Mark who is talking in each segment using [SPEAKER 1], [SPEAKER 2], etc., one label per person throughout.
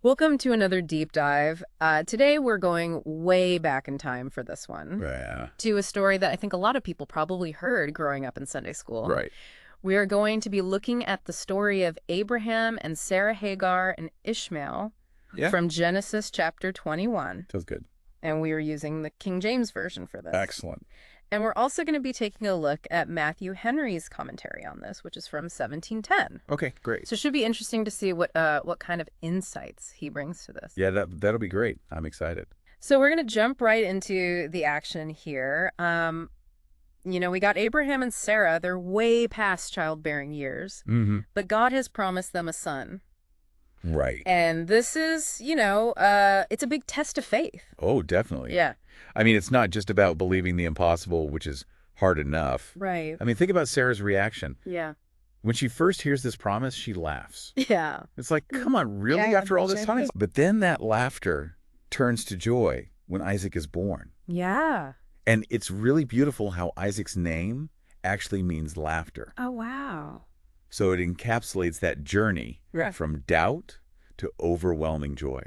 [SPEAKER 1] Welcome to another deep dive. Today we're going way back in time for this one,
[SPEAKER 2] Yeah.
[SPEAKER 1] to a story that I think a lot of people probably heard growing up in Sunday school.
[SPEAKER 2] Right.
[SPEAKER 1] We are going to be looking at the story of Abraham and Sarah, Hagar and Ishmael
[SPEAKER 2] Yeah.
[SPEAKER 1] from Genesis chapter 21.
[SPEAKER 2] Feels good.
[SPEAKER 1] And we are using the King James Version for this.
[SPEAKER 2] Excellent.
[SPEAKER 1] And we're also going to be taking a look at Matthew Henry's commentary on this, which is from 1710.
[SPEAKER 2] Okay, great.
[SPEAKER 1] So it should be interesting to see what kind of insights he brings to this.
[SPEAKER 2] Yeah, that'll be great. I'm excited.
[SPEAKER 1] So we're going to jump right into the action here. We got Abraham and Sarah. They're way past childbearing years,
[SPEAKER 2] Mm-hmm.
[SPEAKER 1] but God has promised them a son.
[SPEAKER 2] Right.
[SPEAKER 1] And this is, it's a big test of faith.
[SPEAKER 2] Oh, definitely.
[SPEAKER 1] Yeah.
[SPEAKER 2] I mean, it's not just about believing the impossible, which is hard enough.
[SPEAKER 1] Right.
[SPEAKER 2] I mean, think about Sarah's reaction.
[SPEAKER 1] Yeah.
[SPEAKER 2] When she first hears this promise, she laughs.
[SPEAKER 1] Yeah.
[SPEAKER 2] It's like, come on, really?
[SPEAKER 1] Yeah,
[SPEAKER 2] After all this time? But then that laughter turns to joy when Isaac is born.
[SPEAKER 1] Yeah.
[SPEAKER 2] And it's really beautiful how Isaac's name actually means laughter.
[SPEAKER 1] Oh, wow.
[SPEAKER 2] So it encapsulates that journey
[SPEAKER 1] Right.
[SPEAKER 2] from doubt to overwhelming joy.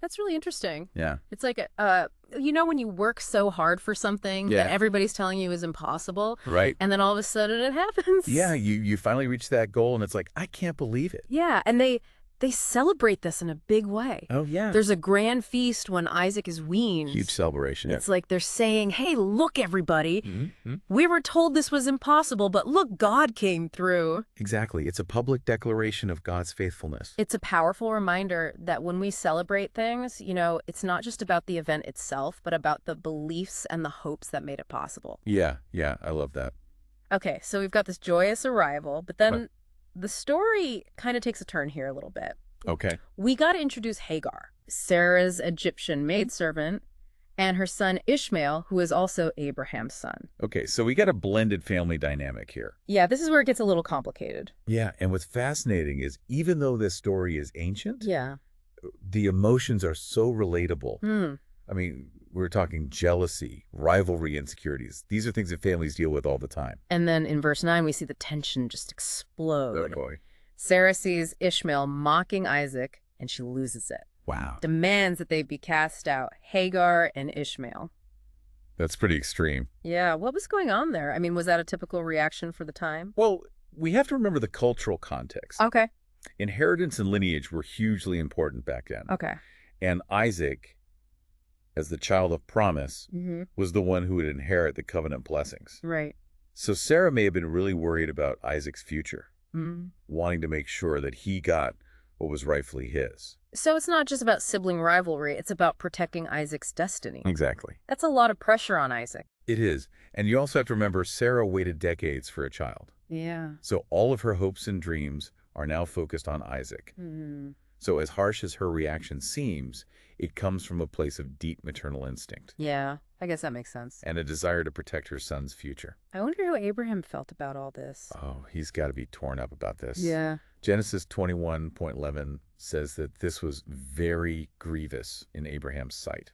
[SPEAKER 1] That's really interesting.
[SPEAKER 2] Yeah.
[SPEAKER 1] It's like, when you work so hard for something that everybody's telling you is impossible,
[SPEAKER 2] Right.
[SPEAKER 1] and then all of a sudden it happens.
[SPEAKER 2] Yeah, you finally reach that goal, and it's like, I can't believe it.
[SPEAKER 1] Yeah, and they celebrate this in a big way.
[SPEAKER 2] Oh, yeah.
[SPEAKER 1] There's a grand feast when Isaac is weaned.
[SPEAKER 2] Huge celebration.
[SPEAKER 1] It's like they're saying, hey, look, everybody.
[SPEAKER 2] Mm-hmm.
[SPEAKER 1] We were told this was impossible, but look, God came through.
[SPEAKER 2] Exactly. It's a public declaration of God's faithfulness.
[SPEAKER 1] It's a powerful reminder that when we celebrate things, it's not just about the event itself, but about the beliefs and the hopes that made it possible.
[SPEAKER 2] Yeah, I love that.
[SPEAKER 1] Okay, so we've got this joyous arrival, but then the story kind of takes a turn here a little bit.
[SPEAKER 2] Okay.
[SPEAKER 1] We got to introduce Hagar, Sarah's Egyptian maidservant, and her son Ishmael, who is also Abraham's son.
[SPEAKER 2] Okay, so we got a blended family dynamic here.
[SPEAKER 1] Yeah, this is where it gets a little complicated.
[SPEAKER 2] Yeah, and what's fascinating is even though this story is ancient,
[SPEAKER 1] Yeah.
[SPEAKER 2] the emotions are so relatable. I mean, we're talking jealousy, rivalry, insecurities. These are things that families deal with all the time.
[SPEAKER 1] And then in verse 9, we see the tension just explode.
[SPEAKER 2] Oh, boy.
[SPEAKER 1] Sarah sees Ishmael mocking Isaac, and she loses it.
[SPEAKER 2] Wow.
[SPEAKER 1] Demands that they be cast out, Hagar and Ishmael.
[SPEAKER 2] That's pretty extreme.
[SPEAKER 1] Yeah, what was going on there? I mean, was that a typical reaction for the time?
[SPEAKER 2] Well, we have to remember the cultural context.
[SPEAKER 1] Okay.
[SPEAKER 2] Inheritance and lineage were hugely important back then.
[SPEAKER 1] Okay.
[SPEAKER 2] And Isaac, as the child of promise, was the one who would inherit the covenant blessings.
[SPEAKER 1] Right.
[SPEAKER 2] So Sarah may have been really worried about Isaac's future, wanting to make sure that he got what was rightfully his.
[SPEAKER 1] So it's not just about sibling rivalry, it's about protecting Isaac's destiny.
[SPEAKER 2] Exactly.
[SPEAKER 1] That's a lot of pressure on Isaac.
[SPEAKER 2] It is. And you also have to remember Sarah waited decades for a child.
[SPEAKER 1] Yeah.
[SPEAKER 2] So all of her hopes and dreams are now focused on Isaac. So as harsh as her reaction seems, it comes from a place of deep maternal instinct
[SPEAKER 1] Yeah, I guess that makes sense.
[SPEAKER 2] and a desire to protect her son's future.
[SPEAKER 1] I wonder how Abraham felt about all this.
[SPEAKER 2] Oh, he's got to be torn up about this.
[SPEAKER 1] Yeah.
[SPEAKER 2] Genesis 21:11 says that this was very grievous in Abraham's sight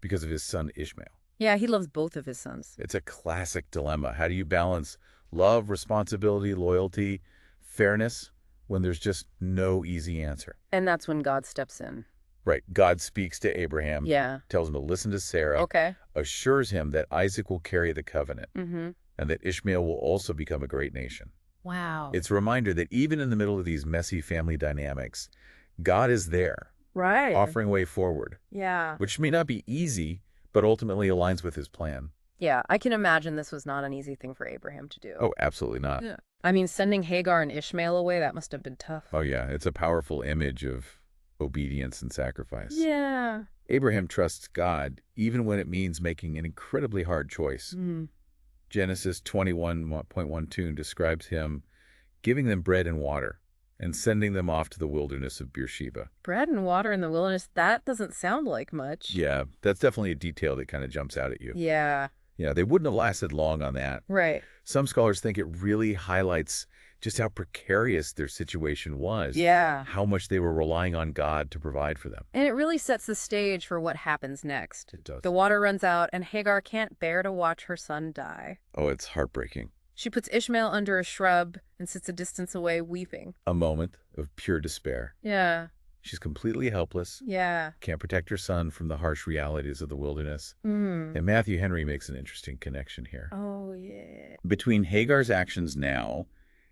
[SPEAKER 2] because of his son Ishmael.
[SPEAKER 1] Yeah, he loves both of his sons.
[SPEAKER 2] It's a classic dilemma. How do you balance love, responsibility, loyalty, fairness when there's just no easy answer?
[SPEAKER 1] And that's when God steps in.
[SPEAKER 2] Right. God speaks to Abraham,
[SPEAKER 1] Yeah.
[SPEAKER 2] tells him to listen to Sarah,
[SPEAKER 1] Okay.
[SPEAKER 2] assures him that Isaac will carry the covenant
[SPEAKER 1] Mm-hmm.
[SPEAKER 2] and that Ishmael will also become a great nation.
[SPEAKER 1] Wow.
[SPEAKER 2] It's a reminder that even in the middle of these messy family dynamics, God is there,
[SPEAKER 1] right.
[SPEAKER 2] offering a way forward,
[SPEAKER 1] Yeah.
[SPEAKER 2] which may not be easy, but ultimately aligns with his plan.
[SPEAKER 1] Yeah, I can imagine this was not an easy thing for Abraham to do.
[SPEAKER 2] Oh, absolutely not.
[SPEAKER 1] Yeah. I mean, sending Hagar and Ishmael away, that must have been tough.
[SPEAKER 2] Oh, yeah. It's a powerful image of obedience and sacrifice.
[SPEAKER 1] Yeah.
[SPEAKER 2] Abraham trusts God even when it means making an incredibly hard choice. Genesis 21:12 describes him giving them bread and water and sending them off to the wilderness of Beersheba.
[SPEAKER 1] Bread and water in the wilderness, that doesn't sound like much.
[SPEAKER 2] Yeah, that's definitely a detail that kind of jumps out at you.
[SPEAKER 1] Yeah.
[SPEAKER 2] Yeah, they wouldn't have lasted long on that.
[SPEAKER 1] Right.
[SPEAKER 2] Some scholars think it really highlights just how precarious their situation was.
[SPEAKER 1] Yeah.
[SPEAKER 2] How much they were relying on God to provide for them.
[SPEAKER 1] And it really sets the stage for what happens next.
[SPEAKER 2] It does.
[SPEAKER 1] The water runs out, and Hagar can't bear to watch her son die.
[SPEAKER 2] Oh, it's heartbreaking.
[SPEAKER 1] She puts Ishmael under a shrub and sits a distance away, weeping.
[SPEAKER 2] A moment of pure despair.
[SPEAKER 1] Yeah.
[SPEAKER 2] She's completely helpless,
[SPEAKER 1] Yeah.
[SPEAKER 2] can't protect her son from the harsh realities of the wilderness.
[SPEAKER 1] Mm.
[SPEAKER 2] And Matthew Henry makes an interesting connection here.
[SPEAKER 1] Oh, yeah.
[SPEAKER 2] Between Hagar's actions now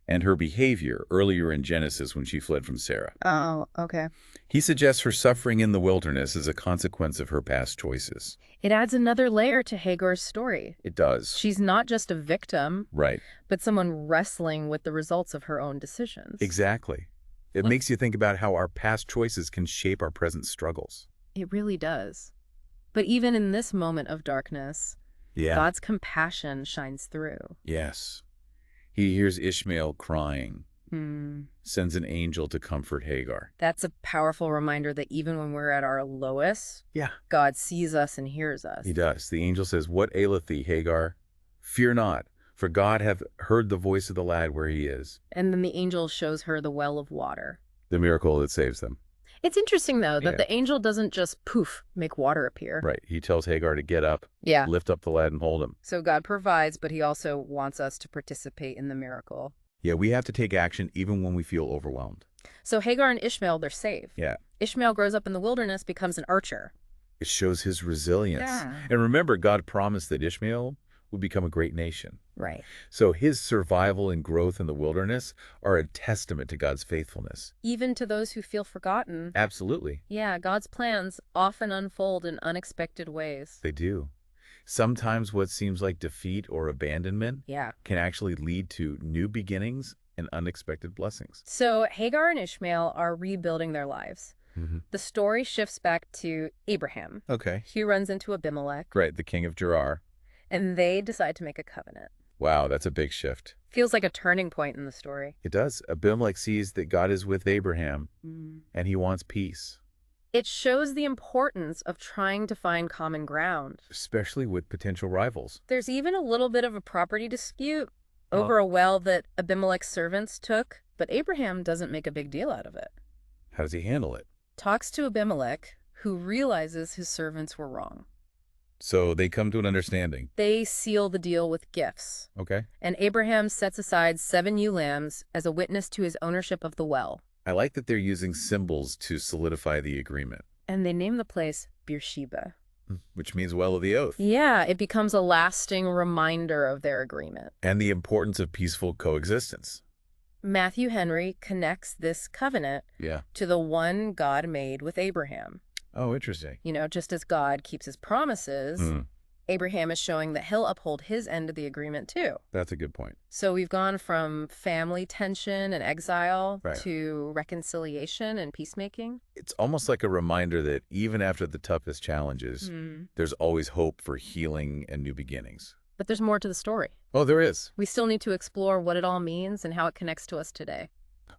[SPEAKER 2] and her behavior earlier in Genesis when she fled from Sarah.
[SPEAKER 1] Oh, okay.
[SPEAKER 2] He suggests her suffering in the wilderness is a consequence of her past choices.
[SPEAKER 1] It adds another layer to Hagar's story.
[SPEAKER 2] It does.
[SPEAKER 1] She's not just a victim,
[SPEAKER 2] Right.
[SPEAKER 1] but someone wrestling with the results of her own decisions.
[SPEAKER 2] Exactly. It makes you think about how our past choices can shape our present struggles.
[SPEAKER 1] It really does. But even in this moment of darkness, God's compassion shines through.
[SPEAKER 2] Yes. He hears Ishmael crying,
[SPEAKER 1] Hmm.
[SPEAKER 2] sends an angel to comfort Hagar.
[SPEAKER 1] That's a powerful reminder that even when we're at our lowest,
[SPEAKER 2] Yeah.
[SPEAKER 1] God sees us and hears us.
[SPEAKER 2] He does. The angel says, "What aileth thee, Hagar? Fear not, for God hath heard the voice of the lad where he is."
[SPEAKER 1] And then the angel shows her the well of water.
[SPEAKER 2] The miracle that saves them.
[SPEAKER 1] It's interesting, though, that
[SPEAKER 2] Yeah.
[SPEAKER 1] the angel doesn't just poof, make water appear.
[SPEAKER 2] Right. He tells Hagar to get up,
[SPEAKER 1] Yeah.
[SPEAKER 2] lift up the lad and hold him.
[SPEAKER 1] So God provides, but he also wants us to participate in the miracle.
[SPEAKER 2] Yeah, we have to take action even when we feel overwhelmed.
[SPEAKER 1] So Hagar and Ishmael, they're saved.
[SPEAKER 2] Yeah.
[SPEAKER 1] Ishmael grows up in the wilderness, becomes an archer.
[SPEAKER 2] It shows his resilience.
[SPEAKER 1] Yeah.
[SPEAKER 2] And remember, God promised that Ishmael would become a great nation.
[SPEAKER 1] Right.
[SPEAKER 2] So his survival and growth in the wilderness are a testament to God's faithfulness.
[SPEAKER 1] Even to those who feel forgotten.
[SPEAKER 2] Absolutely.
[SPEAKER 1] Yeah, God's plans often unfold in unexpected ways.
[SPEAKER 2] They do. Sometimes what seems like defeat or abandonment
[SPEAKER 1] Yeah.
[SPEAKER 2] can actually lead to new beginnings and unexpected blessings.
[SPEAKER 1] So Hagar and Ishmael are rebuilding their lives.
[SPEAKER 2] Mm-hmm.
[SPEAKER 1] The story shifts back to Abraham.
[SPEAKER 2] Okay.
[SPEAKER 1] He runs into Abimelech,
[SPEAKER 2] Right, the king of Gerar.
[SPEAKER 1] and they decide to make a covenant.
[SPEAKER 2] Wow, that's a big shift.
[SPEAKER 1] Feels like a turning point in the story.
[SPEAKER 2] It does. Abimelech sees that God is with Abraham
[SPEAKER 1] Mm.
[SPEAKER 2] and he wants peace,
[SPEAKER 1] It shows the importance of trying to find common ground.
[SPEAKER 2] especially with potential rivals.
[SPEAKER 1] There's even a little bit of a property dispute over a well that Abimelech's servants took, but Abraham doesn't make a big deal out of it.
[SPEAKER 2] How does he handle it?
[SPEAKER 1] Talks to Abimelech, who realizes his servants were wrong.
[SPEAKER 2] So they come to an understanding.
[SPEAKER 1] They seal the deal with gifts,
[SPEAKER 2] Okay.
[SPEAKER 1] and Abraham sets aside 7 ewe lambs as a witness to his ownership of the well.
[SPEAKER 2] I like that they're using symbols to solidify the agreement,
[SPEAKER 1] And they name the place Beersheba.
[SPEAKER 2] which means well of the oath,
[SPEAKER 1] Yeah, it becomes a lasting reminder of their agreement.
[SPEAKER 2] and the importance of peaceful coexistence.
[SPEAKER 1] Matthew Henry connects this covenant
[SPEAKER 2] Yeah.
[SPEAKER 1] to the one God made with Abraham.
[SPEAKER 2] Oh, interesting.
[SPEAKER 1] You know, just as God keeps his promises,
[SPEAKER 2] Mm,
[SPEAKER 1] Abraham is showing that he'll uphold his end of the agreement too.
[SPEAKER 2] that's a good point.
[SPEAKER 1] So we've gone from family tension and exile
[SPEAKER 2] Right.
[SPEAKER 1] to reconciliation and peacemaking.
[SPEAKER 2] It's almost like a reminder that even after the toughest challenges, there's always hope for healing and new beginnings.
[SPEAKER 1] But there's more to the story.
[SPEAKER 2] Oh, there is.
[SPEAKER 1] We still need to explore what it all means and how it connects to us today.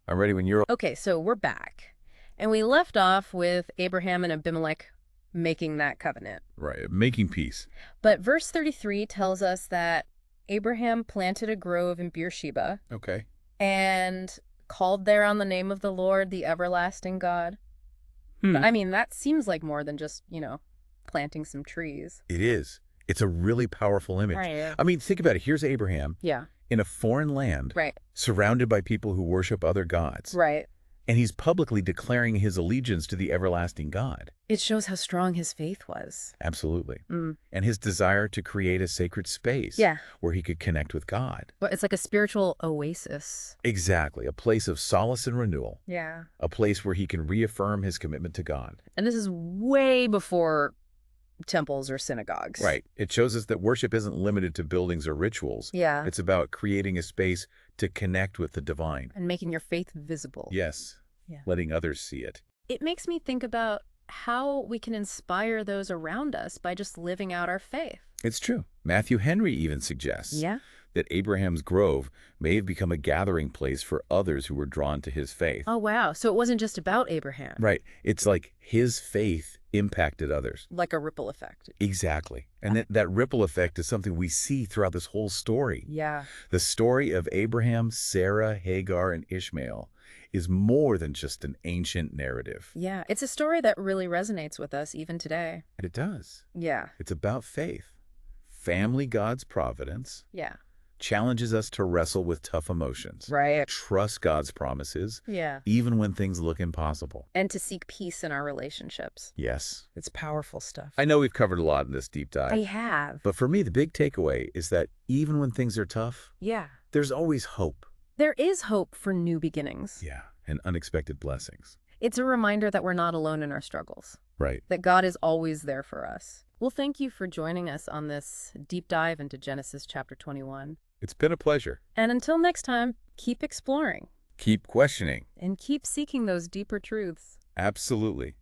[SPEAKER 2] I'm ready when you're...
[SPEAKER 1] Okay, so we're back. And we left off with Abraham and Abimelech making that covenant.
[SPEAKER 2] Right. Making peace.
[SPEAKER 1] But verse 33 tells us that Abraham planted a grove in Beersheba
[SPEAKER 2] Okay.
[SPEAKER 1] and called there on the name of the Lord, the everlasting God. I mean, that seems like more than just, planting some trees.
[SPEAKER 2] It is. It's a really powerful image.
[SPEAKER 1] Right.
[SPEAKER 2] I mean, think about it. Here's Abraham
[SPEAKER 1] Yeah,
[SPEAKER 2] in a foreign land,
[SPEAKER 1] right,
[SPEAKER 2] surrounded by people who worship other gods.
[SPEAKER 1] right.
[SPEAKER 2] And he's publicly declaring his allegiance to the everlasting God.
[SPEAKER 1] It shows how strong his faith was.
[SPEAKER 2] Absolutely.
[SPEAKER 1] Mm.
[SPEAKER 2] And his desire to create a sacred space
[SPEAKER 1] Yeah.
[SPEAKER 2] where he could connect with God.
[SPEAKER 1] But it's like a spiritual oasis.
[SPEAKER 2] Exactly. A place of solace and renewal.
[SPEAKER 1] Yeah.
[SPEAKER 2] A place where he can reaffirm his commitment to God.
[SPEAKER 1] And this is way before temples or synagogues.
[SPEAKER 2] Right. It shows us that worship isn't limited to buildings or rituals.
[SPEAKER 1] Yeah.
[SPEAKER 2] It's about creating a space to connect with the divine.
[SPEAKER 1] And making your faith visible.
[SPEAKER 2] Yes.
[SPEAKER 1] Yeah.
[SPEAKER 2] Letting others see it.
[SPEAKER 1] It makes me think about how we can inspire those around us by just living out our faith.
[SPEAKER 2] It's true. Matthew Henry even suggests
[SPEAKER 1] Yeah.
[SPEAKER 2] that Abraham's grove may have become a gathering place for others who were drawn to his faith.
[SPEAKER 1] Oh, wow. So it wasn't just about Abraham.
[SPEAKER 2] Right. It's like his faith impacted others.
[SPEAKER 1] Like a ripple effect.
[SPEAKER 2] Exactly. And that ripple effect is something we see throughout this whole story.
[SPEAKER 1] Yeah.
[SPEAKER 2] The story of Abraham, Sarah, Hagar, and Ishmael is more than just an ancient narrative.
[SPEAKER 1] Yeah. It's a story that really resonates with us even today.
[SPEAKER 2] And it does.
[SPEAKER 1] Yeah.
[SPEAKER 2] It's about faith, family God's providence,
[SPEAKER 1] Yeah.
[SPEAKER 2] challenges us to wrestle with tough emotions.
[SPEAKER 1] Right.
[SPEAKER 2] Trust God's promises,
[SPEAKER 1] Yeah.
[SPEAKER 2] even when things look impossible.
[SPEAKER 1] And to seek peace in our relationships.
[SPEAKER 2] Yes.
[SPEAKER 1] It's powerful stuff.
[SPEAKER 2] I know we've covered a lot in this deep dive.
[SPEAKER 1] I have.
[SPEAKER 2] But for me, the big takeaway is that even when things are tough,
[SPEAKER 1] Yeah.
[SPEAKER 2] there's always hope.
[SPEAKER 1] There is hope for new beginnings.
[SPEAKER 2] Yeah, and unexpected blessings.
[SPEAKER 1] It's a reminder that we're not alone in our struggles.
[SPEAKER 2] Right.
[SPEAKER 1] That God is always there for us. Well, thank you for joining us on this deep dive into Genesis chapter 21.
[SPEAKER 2] It's been a pleasure.
[SPEAKER 1] And until next time, keep exploring.
[SPEAKER 2] Keep questioning.
[SPEAKER 1] And keep seeking those deeper truths.
[SPEAKER 2] Absolutely.